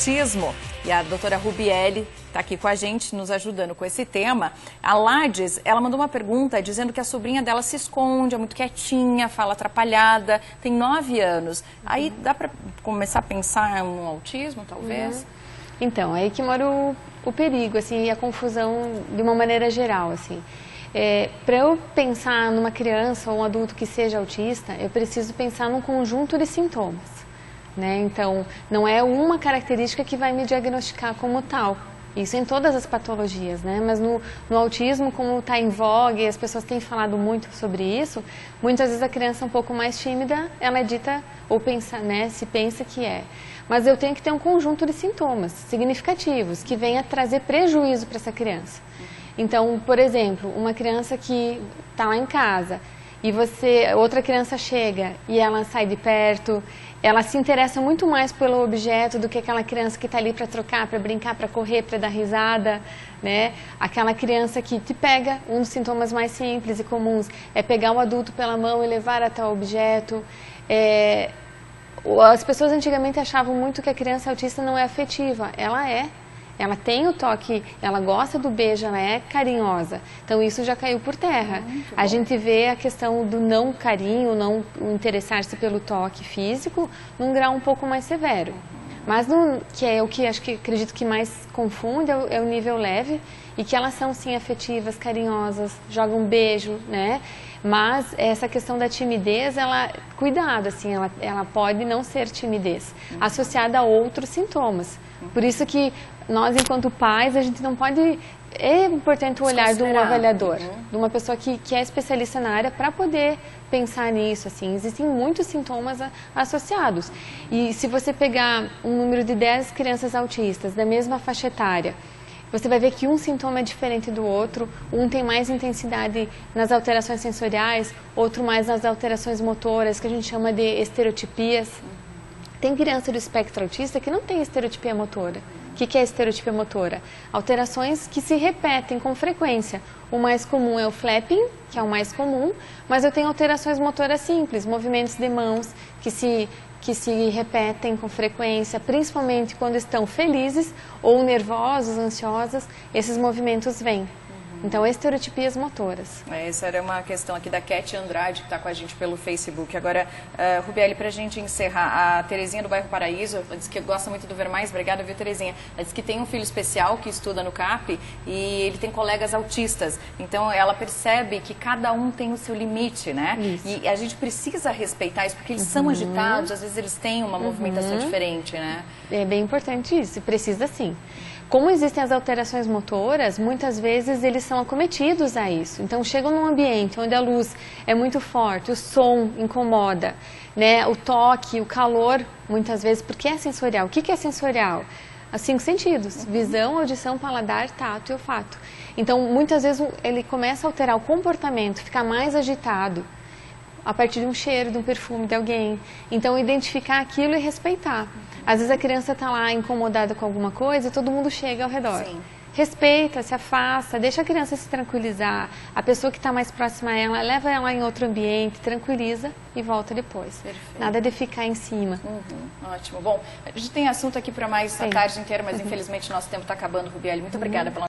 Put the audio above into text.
autismo. E a doutora Rubielli está aqui com a gente, nos ajudando com esse tema. A Lades, ela mandou uma pergunta dizendo que a sobrinha dela se esconde, é muito quietinha, fala atrapalhada, tem 9 anos. Aí dá para começar a pensar no autismo, talvez? Então, é aí que mora o perigo, assim, e a confusão de uma maneira geral, assim. Para eu pensar numa criança ou um adulto que seja autista, eu preciso pensar num conjunto de sintomas, né? Então, não é uma característica que vai me diagnosticar como tal. Isso em todas as patologias, né? Mas no autismo, como está em voga e as pessoas têm falado muito sobre isso, muitas vezes a criança um pouco mais tímida, ela é dita ou pensa, né? Se pensa que é. Mas eu tenho que ter um conjunto de sintomas significativos que venha trazer prejuízo para essa criança. Então, por exemplo, uma criança que está lá em casa e outra criança chega e ela sai de perto, ela se interessa muito mais pelo objeto do que aquela criança que está ali para trocar, para brincar, para correr, para dar risada, né? Aquela criança que te pega, um dos sintomas mais simples e comuns é pegar o adulto pela mão e levar até o objeto. As pessoas antigamente achavam muito que a criança autista não é afetiva. Ela é. Ela tem o toque, ela gosta do beijo, ela é carinhosa. Então isso já caiu por terra. A gente vê a questão do não carinho, não interessar-se pelo toque físico, num grau um pouco mais severo. Mas que é o que acredito que mais confunde é o nível leve, e que elas são sim afetivas, carinhosas, jogam beijo, né? Mas essa questão da timidez, cuidado, assim, ela pode não ser timidez, associada a outros sintomas. Por isso que nós, enquanto pais, a gente não pode... É importante o olhar de um avaliador, de uma pessoa que é especialista na área, para poder pensar nisso, assim. Existem muitos sintomas associados. E se você pegar um número de 10 crianças autistas da mesma faixa etária, você vai ver que um sintoma é diferente do outro, um tem mais intensidade nas alterações sensoriais, outro mais nas alterações motoras, que a gente chama de estereotipias. Tem criança do espectro autista que não tem estereotipia motora. O que é estereotipia motora? Alterações que se repetem com frequência. O mais comum é o flapping, que é o mais comum, mas eu tenho alterações motoras simples, movimentos de mãos que se repetem com frequência, principalmente quando estão felizes ou nervosos, ansiosas, esses movimentos vêm. Então, estereotipias motoras. Essa era uma questão aqui da Cat Andrade, que está com a gente pelo Facebook. Agora, Rubielli, para a gente encerrar, a Terezinha do bairro Paraíso, ela disse que gosta muito do Ver Mais. Obrigada, viu, Terezinha? Ela disse que tem um filho especial que estuda no CAP e ele tem colegas autistas. Então, ela percebe que cada um tem o seu limite, né? Isso. E a gente precisa respeitar isso, porque eles são agitados, às vezes eles têm uma movimentação diferente, né? É bem importante isso, precisa sim. Como existem as alterações motoras, muitas vezes eles são acometidos a isso. Então, chegam num ambiente onde a luz é muito forte, o som incomoda, né? O toque, o calor, muitas vezes, porque é sensorial. O que é sensorial? Os 5 sentidos, visão, audição, paladar, tato e olfato. Então, muitas vezes ele começa a alterar o comportamento, ficar mais agitado, a partir de um cheiro, de um perfume de alguém. Então, identificar aquilo e respeitar. Às vezes a criança está lá incomodada com alguma coisa e todo mundo chega ao redor. Sim. Respeita, se afasta, deixa a criança se tranquilizar. A pessoa que está mais próxima a ela, leva ela em outro ambiente, tranquiliza e volta depois. Perfeito. Nada de ficar em cima. Ótimo. Bom, a gente tem assunto aqui para mais a tarde inteira, mas infelizmente nosso tempo está acabando, Rubielli. Muito obrigada pela